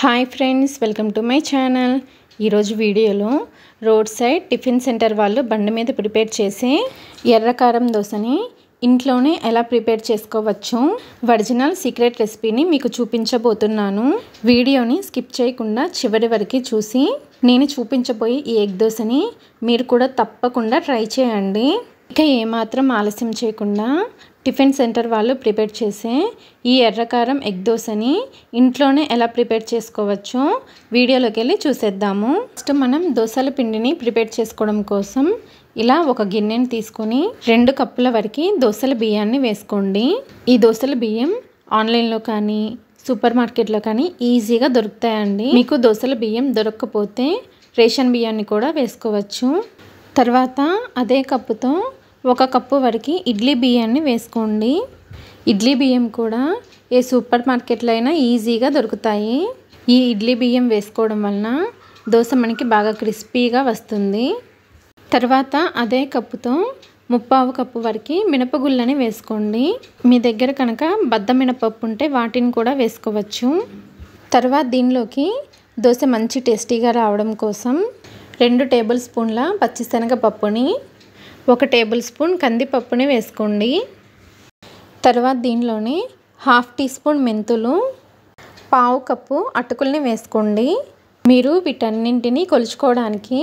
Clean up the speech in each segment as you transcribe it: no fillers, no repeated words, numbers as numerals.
Hi friends, welcome to my channel. ఈరోజు వీడియోలో road side tiffin centre వాళ్ళు బండి మీద ప్రిపేర్ చేసే ఎర్రకారం దోశని ఇంట్లోనే ఎలా ప్రిపేర్ చేసుకోవచ్చు ఒరిజినల్ సీక్రెట్ రెసిపీని మీకు చూపించబోతున్నాను. వీడియోని స్కిప్ చేయకుండా చివరి వరకు చూసి నేను చూపించబోయే ఈ ఎగ్ దోశని మీరు కూడా తప్పకుండా ట్రై చేయండి. ఇక ఏమాత్రం ఆలస్యం చేయకుండా టిఫిన్ సెంటర్ వాళ్ళు ప్రిపేర్ చేసే ఈ ఎర్రకారం ఎగ్ దోశని ఇంట్లోనే ఎలా ప్రిపేర్ చేసుకోవచ్చో వీడియోలోకి వెళ్ళి చూసేద్దాము. ఫస్ట్ మనం దోశల పిండిని ప్రిపేర్ చేసుకోవడం కోసం ఇలా ఒక గిన్నెని తీసుకొని 2 కప్పుల వరకు దోశల బియ్యాన్ని వేసుకోండి. ఈ దోశల బియ్యం ఆన్లైన్లో కానీ సూపర్ మార్కెట్లో కానీ ఈజీగా దొరుకుతాయండి. మీకు దోశల బియ్యం దొరకకపోతే రేషన్ బియ్యాన్ని కూడా వేసుకోవచ్చు. తర్వాత అదే కప్పుతో 1 కప్పు వరకు ఇడ్లీ బియ్యాన్ని వేసుకోండి. ఇడ్లీ బియ్యం కూడా ఏ సూపర్ మార్కెట్లో అయినా ఈజీగా దొరుకుతాయి. ఈ ఇడ్లీ బియ్యం వేసుకోవడం వలన దోశ మనకి బాగా క్రిస్పీగా వస్తుంది. తర్వాత అదే కప్పుతో 1/4 కప్పు వరకు మినపగుళ్ళని వేసుకోండి. మీ దగ్గర కనుక బద్ద మినపప్పు ఉంటే వాటిని కూడా వేసుకోవచ్చు. తర్వాత దీనిలోకి దోశ మంచి టేస్టీగా రావడం కోసం 2 టేబుల్ స్పూన్ల పచ్చిశనగపప్పుని 1 టేబుల్ స్పూన్ కందిపప్పుని వేసుకోండి. తర్వాత దీనిలోనే 1/2 టీ స్పూన్ మెంతులు, 1/4 కప్పు అటుకుల్ని వేసుకోండి. మీరు వీటన్నింటినీ కొలుచుకోవడానికి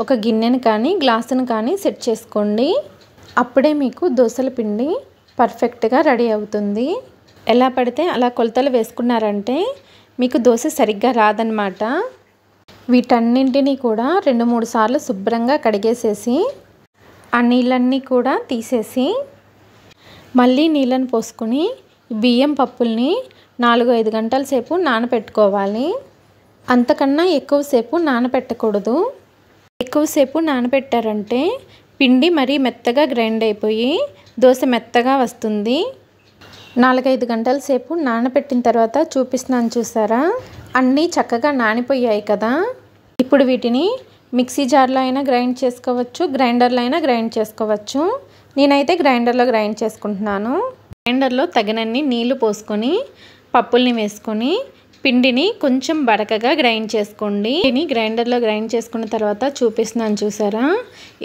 ఒక గిన్నెను కానీ గ్లాసును కానీ సెట్ చేసుకోండి. అప్పుడే మీకు దోశల పిండి పర్ఫెక్ట్గా రెడీ అవుతుంది. ఎలా పడితే అలా కొలతలు వేసుకున్నారంటే మీకు దోశ సరిగ్గా రాదన్నమాట. వీటన్నింటినీ కూడా 2-3 సార్లు శుభ్రంగా కడిగేసేసి ఆ నీళ్ళన్నీ కూడా తీసేసి మళ్ళీ నీళ్ళని పోసుకొని బియ్యం పప్పుల్ని 4-5 గంటల సేపు నానబెట్టుకోవాలి. అంతకన్నా ఎక్కువసేపు నానబెట్టకూడదు. ఎక్కువసేపు నానబెట్టారంటే పిండి మరీ మెత్తగా గ్రైండ్ అయిపోయి దోశ మెత్తగా వస్తుంది. 4-5 గంటల సేపు నానబెట్టిన తర్వాత చూపిస్తున్నాను చూసారా, అన్నీ చక్కగా నానిపోయాయి కదా. ఇప్పుడు వీటిని మిక్సీ జార్లో అయినా గ్రైండ్ చేసుకోవచ్చు, గ్రైండర్లో అయినా గ్రైండ్ చేసుకోవచ్చు. నేనైతే గ్రైండర్లో గ్రైండ్ చేసుకుంటున్నాను. గ్రైండర్లో తగినన్ని నీళ్లు పోసుకొని పప్పుల్ని వేసుకొని పిండిని కొంచెం బరకగా గ్రైండ్ చేసుకోండి. దీన్ని గ్రైండర్లో గ్రైండ్ చేసుకున్న తర్వాత చూపిస్తున్నాను చూసారా,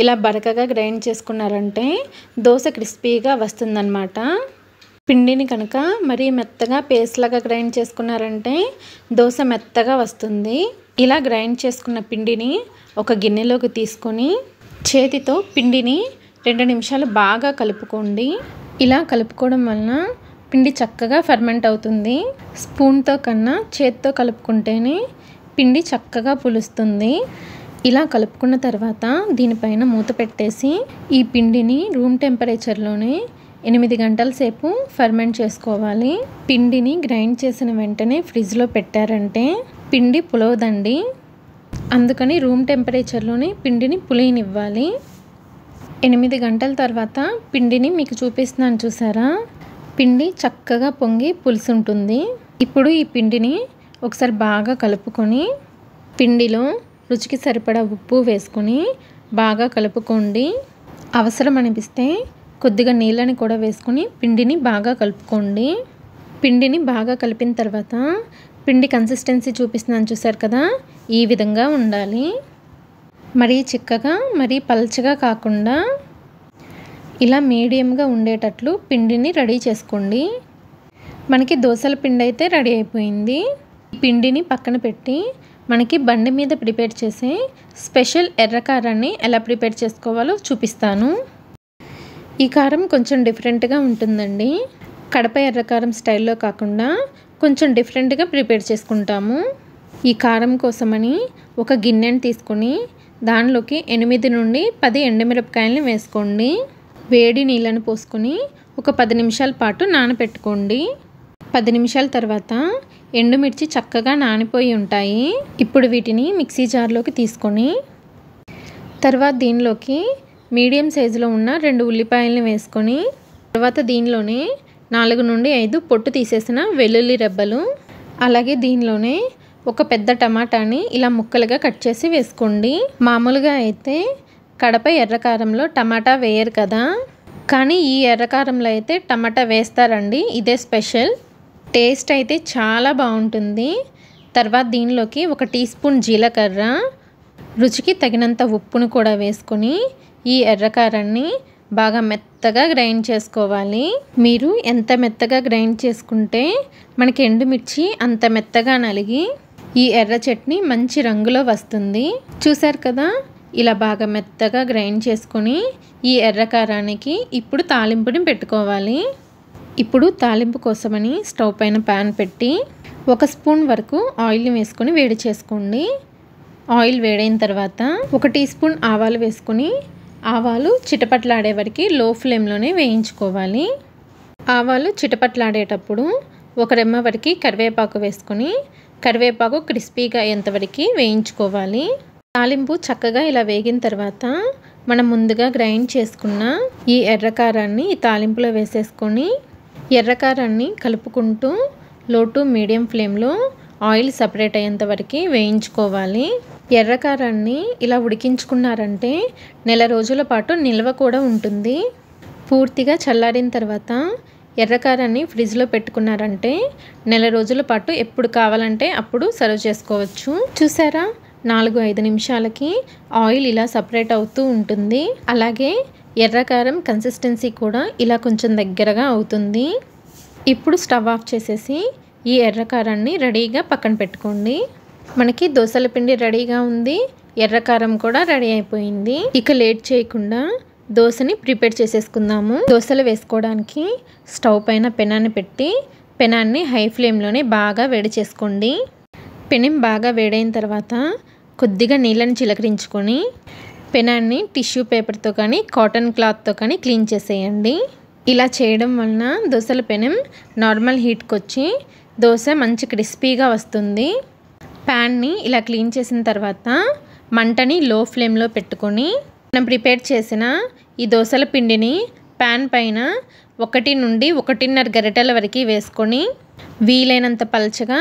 ఇలా బరకగా గ్రైండ్ చేసుకున్నారంటే దోశ క్రిస్పీగా వస్తుందన్నమాట. పిండిని కనుక మరీ మెత్తగా పేస్ట్ లాగా గ్రైండ్ చేసుకున్నారంటే దోశ మెత్తగా వస్తుంది. ఇలా గ్రైండ్ చేసుకున్న పిండిని ఒక గిన్నెలోకి తీసుకొని చేతితో పిండిని 2 నిమిషాలు బాగా కలుపుకోండి. ఇలా కలుపుకోవడం వలన పిండి చక్కగా ఫర్మెంట్ అవుతుంది. స్పూన్తో కన్నా చేతితో కలుపుకుంటేనే పిండి చక్కగా పులుస్తుంది. ఇలా కలుపుకున్న తర్వాత దీనిపైన మూత పెట్టేసి ఈ పిండిని రూమ్ టెంపరేచర్లోనే 8 గంటల సేపు ఫర్మెంట్ చేసుకోవాలి. పిండిని గ్రైండ్ చేసిన వెంటనే ఫ్రిడ్జ్లో పెట్టారంటే పిండి పులవదండి. అందుకని రూమ్ టెంపరేచర్లోనే పిండిని పులియనివ్వాలి. 8 గంటల తర్వాత పిండిని మీకు చూపిస్తున్నాను చూసారా, పిండి చక్కగా పొంగి పులుసుంటుంది. ఇప్పుడు ఈ పిండిని ఒకసారి బాగా కలుపుకొని పిండిలో రుచికి సరిపడా ఉప్పు వేసుకొని బాగా కలుపుకోండి. అవసరం అనిపిస్తే కొద్దిగా నీళ్ళని కూడా వేసుకొని పిండిని బాగా కలుపుకోండి. పిండిని బాగా కలిపిన తర్వాత పిండి కన్సిస్టెన్సీ చూపిస్తున్నాను చూసారు కదా, ఈ విధంగా ఉండాలి. మరీ చిక్కగా మరీ పల్చగా కాకుండా ఇలా మీడియంగా ఉండేటట్లు పిండిని రెడీ చేసుకోండి. మనకి దోశల పిండి అయితే రెడీ అయిపోయింది. పిండిని పక్కన పెట్టి మనకి బండి మీద ప్రిపేర్ చేసే స్పెషల్ ఎర్రకారాన్ని ఎలా ప్రిపేర్ చేసుకోవాలో చూపిస్తాను. ఈ కారం కొంచెం డిఫరెంట్గా ఉంటుందండి. కడప ఎర్రకారం స్టైల్లో కాకుండా కొంచెం డిఫరెంట్గా ప్రిపేర్ చేసుకుంటాము. ఈ కారం కోసమని ఒక గిన్నెని తీసుకొని దానిలోకి 8 నుండి 10 ఎండుమిరపకాయలని వేసుకోండి. వేడి నీళ్ళని పోసుకొని ఒక 10 నిమిషాల పాటు నానబెట్టుకోండి. 10 నిమిషాల తర్వాత ఎండుమిర్చి చక్కగా నానిపోయి ఉంటాయి. ఇప్పుడు వీటిని మిక్సీ జార్లోకి తీసుకొని తర్వాత దీనిలోకి మీడియం సైజులో ఉన్న 2 ఉల్లిపాయలని వేసుకొని తర్వాత దీనిలోనే 4 నుండి 5 పొట్టు తీసేసిన వెల్లుల్లి రెబ్బలు, అలాగే దీనిలోనే ఒక పెద్ద టమాటాని ఇలా ముక్కలుగా కట్ చేసి వేసుకోండి. మామూలుగా అయితే కడప ఎర్రకారంలో టమాటా వేయరు కదా, కానీ ఈ ఎర్రకారంలో అయితే టమాటా వేస్తారండి. ఇదే స్పెషల్. టేస్ట్ అయితే చాలా బాగుంటుంది. తర్వాత దీనిలోకి 1 టీ స్పూన్ జీలకర్ర, రుచికి తగినంత ఉప్పును కూడా వేసుకొని ఈ ఎర్రకారాన్ని బాగా మెత్తగా గ్రైండ్ చేసుకోవాలి. మీరు ఎంత మెత్తగా గ్రైండ్ చేసుకుంటే మనకి ఎండుమిర్చి అంత మెత్తగా నలిగి ఈ ఎర్ర చట్నీ మంచి రంగులో వస్తుంది. చూసారు కదా, ఇలా బాగా మెత్తగా గ్రైండ్ చేసుకొని ఈ ఎర్రకారానికి ఇప్పుడు తాలింపుని పెట్టుకోవాలి. ఇప్పుడు తాలింపు కోసమని స్టవ్ పైన ప్యాన్ పెట్టి 1 స్పూన్ వరకు ఆయిల్ని వేసుకొని వేడి చేసుకోండి. ఆయిల్ వేడైన తర్వాత 1 టీ స్పూన్ ఆవాలు వేసుకొని ఆవాలు చిటపట్లాడే వరకు లో ఫ్లేమ్లోనే వేయించుకోవాలి. ఆవాలు చిటపట్లాడేటప్పుడు 1 రెమ్మ వరకు కరివేపాకు వేసుకొని కరివేపాకు క్రిస్పీగా అయ్యేంతవరకు వేయించుకోవాలి. తాలింపు చక్కగా ఇలా వేగిన తర్వాత మనం ముందుగా గ్రైండ్ చేసుకున్న ఈ ఎర్రకారాన్ని ఈ తాలింపులో వేసేసుకొని ఎర్రకారాన్ని కలుపుకుంటూ లో టు మీడియం ఫ్లేమ్లో ఆయిల్ సపరేట్ అయ్యేంత వరకు వేయించుకోవాలి. ఎర్రకారాన్ని ఇలా ఉడికించుకున్నారంటే నెల రోజుల పాటు నిల్వ కూడా ఉంటుంది. పూర్తిగా చల్లారిన తర్వాత ఎర్రకారాన్ని ఫ్రిడ్జ్లో పెట్టుకున్నారంటే నెల రోజుల పాటు ఎప్పుడు కావాలంటే అప్పుడు సర్వ్ చేసుకోవచ్చు. చూసారా, 4-5 నిమిషాలకి ఆయిల్ ఇలా సపరేట్ అవుతూ ఉంటుంది. అలాగే ఎర్రకారం కన్సిస్టెన్సీ కూడా ఇలా కొంచెం దగ్గరగా అవుతుంది. ఇప్పుడు స్టవ్ ఆఫ్ చేసేసి ఈ ఎర్రకారాన్ని రెడీగా పక్కన పెట్టుకోండి. మనకి దోసల పిండి రెడీగా ఉంది, ఎర్రకారం కూడా రెడీ అయిపోయింది. ఇక లేట్ చేయకుండా దోశని ప్రిపేర్ చేసేసుకుందాము. దోశలు వేసుకోవడానికి స్టవ్ పైన పెనాన్ని పెట్టి పెనాన్ని హై ఫ్లేమ్లోనే బాగా వేడి చేసుకోండి. పెనం బాగా వేడైన తర్వాత కొద్దిగా నీళ్ళని చిలకరించుకొని పెనాన్ని టిష్యూ పేపర్తో కానీ కాటన్ క్లాత్తో కానీ క్లీన్ చేసేయండి. ఇలా చేయడం వలన దోశల పెనం నార్మల్ హీట్కి వచ్చి దోశ మంచి క్రిస్పీగా వస్తుంది. ప్యాన్ని ఇలా క్లీన్ చేసిన తర్వాత మంటని లో ఫ్లేమ్లో పెట్టుకొని మనం ప్రిపేర్ చేసిన ఈ దోశల పిండిని ప్యాన్ పైన 1 నుండి 1.5 గరిటెల వరకు వేసుకొని వీలైనంత పల్చగా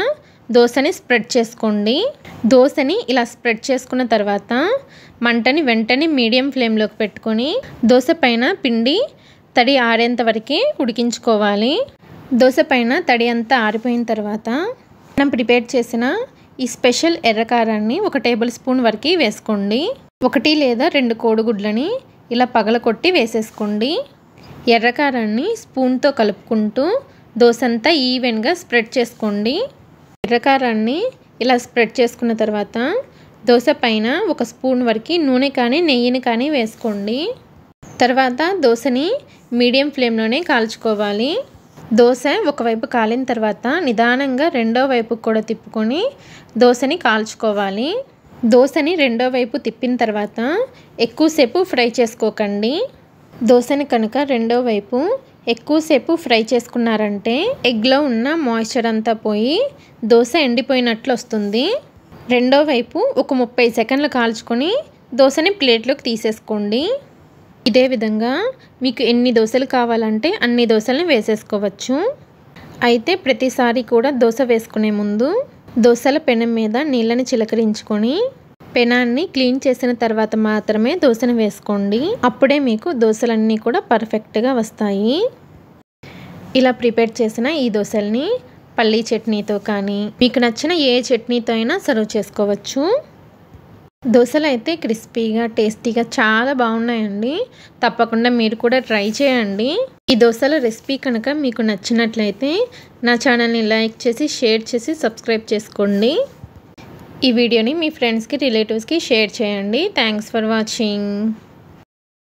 దోశని స్ప్రెడ్ చేసుకోండి. దోశని ఇలా స్ప్రెడ్ చేసుకున్న తర్వాత మంటని వెంటనే మీడియం ఫ్లేమ్లోకి పెట్టుకొని దోశ పైన పిండి తడి ఆరేంత వరకు ఉడికించుకోవాలి. దోశ పైన తడి అంతా ఆరిపోయిన తర్వాత మనం ప్రిపేర్ చేసిన ఈ స్పెషల్ ఎర్రకారాన్ని 1 టేబుల్ స్పూన్ వరకు వేసుకోండి. 1 లేదా 2 కోడిగుడ్లని ఇలా పగలకొట్టి వేసేసుకోండి. ఎర్రకారాన్ని స్పూన్తో కలుపుకుంటూ దోశ అంతా ఈవెన్గా స్ప్రెడ్ చేసుకోండి. ఎర్రకారాన్ని ఇలా స్ప్రెడ్ చేసుకున్న తర్వాత దోశ పైన 1 స్పూన్ వరకు నూనె కానీ నెయ్యిని కానీ వేసుకోండి. తర్వాత దోశని మీడియం ఫ్లేమ్లోనే కాల్చుకోవాలి. దోశ ఒకవైపు కాలిన తర్వాత నిదానంగా రెండో వైపు కూడా తిప్పుకొని దోశని కాల్చుకోవాలి. దోశని రెండో వైపు తిప్పిన తర్వాత ఎక్కువసేపు ఫ్రై చేసుకోకండి. దోశని కనుక రెండో వైపు ఎక్కువసేపు ఫ్రై చేసుకున్నారంటే ఎగ్లో ఉన్న మాయిశ్చర్ అంతా పోయి దోశ ఎండిపోయినట్లు వస్తుంది. రెండో వైపు ఒక 30 సెకండ్లు కాల్చుకొని దోశని ప్లేట్లోకి తీసేసుకోండి. ఇదే విధంగా మీకు ఎన్ని దోశలు కావాలంటే అన్ని దోశలను వేసేసుకోవచ్చు. అయితే ప్రతిసారి కూడా దోశ వేసుకునే ముందు దోశల పెనం మీద నీళ్ళని చిలకరించుకొని పెనాన్ని క్లీన్ చేసిన తర్వాత మాత్రమే దోశను వేసుకోండి. అప్పుడే మీకు దోశలన్నీ కూడా పర్ఫెక్ట్గా వస్తాయి. ఇలా ప్రిపేర్ చేసిన ఈ దోశల్ని పల్లీ చట్నీతో కానీ మీకు నచ్చిన ఏ చట్నీతో అయినా సర్వ్ చేసుకోవచ్చు. దోశలు అయితే క్రిస్పీగా టేస్టీగా చాలా బాగున్నాయండి. తప్పకుండా మీరు కూడా ట్రై చేయండి. ఈ దోశల రెసిపీ కనుక మీకు నచ్చినట్లయితే నా ఛానల్ని లైక్ చేసి షేర్ చేసి సబ్స్క్రైబ్ చేసుకోండి. ఈ వీడియోని మీ ఫ్రెండ్స్కి రిలేటివ్స్కి షేర్ చేయండి. Thanks for watching.